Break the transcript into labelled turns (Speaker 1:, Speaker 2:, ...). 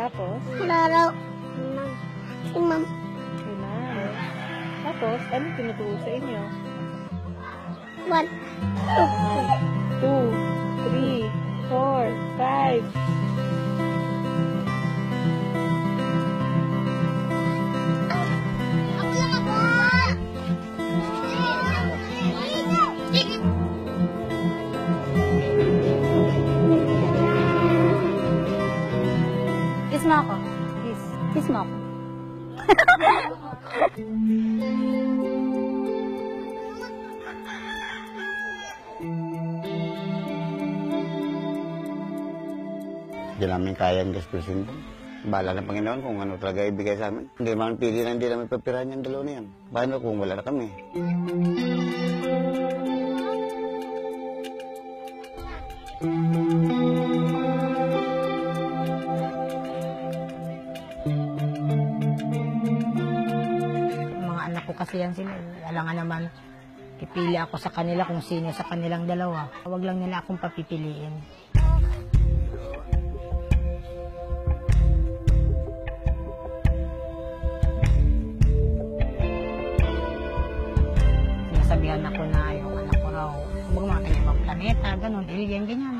Speaker 1: Tapos?
Speaker 2: Wala raw. Si ma'am.
Speaker 1: Si ma'am. Tapos, ano tinuturo sa inyo?
Speaker 2: 1,
Speaker 1: 2, 3, 4, 5.
Speaker 2: Kiss mo ako.
Speaker 1: Kiss.
Speaker 2: Kiss mo ako.
Speaker 3: Hindi namin kayang gastusin po. Bahala ng Panginoon kung ano talaga ibigay sa amin. Hindi naman pili na hindi namin papirahan yung dalawa na yan. Paano kung wala na kami?
Speaker 2: Mga anak ko kasi yan sila. Alangan naman, pipili ako sa kanila kung sino sa kanilang dalawa. Huwag lang nila akong papipiliin. Sinasabihan ako na yung anak ko raw, huwag mga ibang planeta, ganun, alien, ganyan.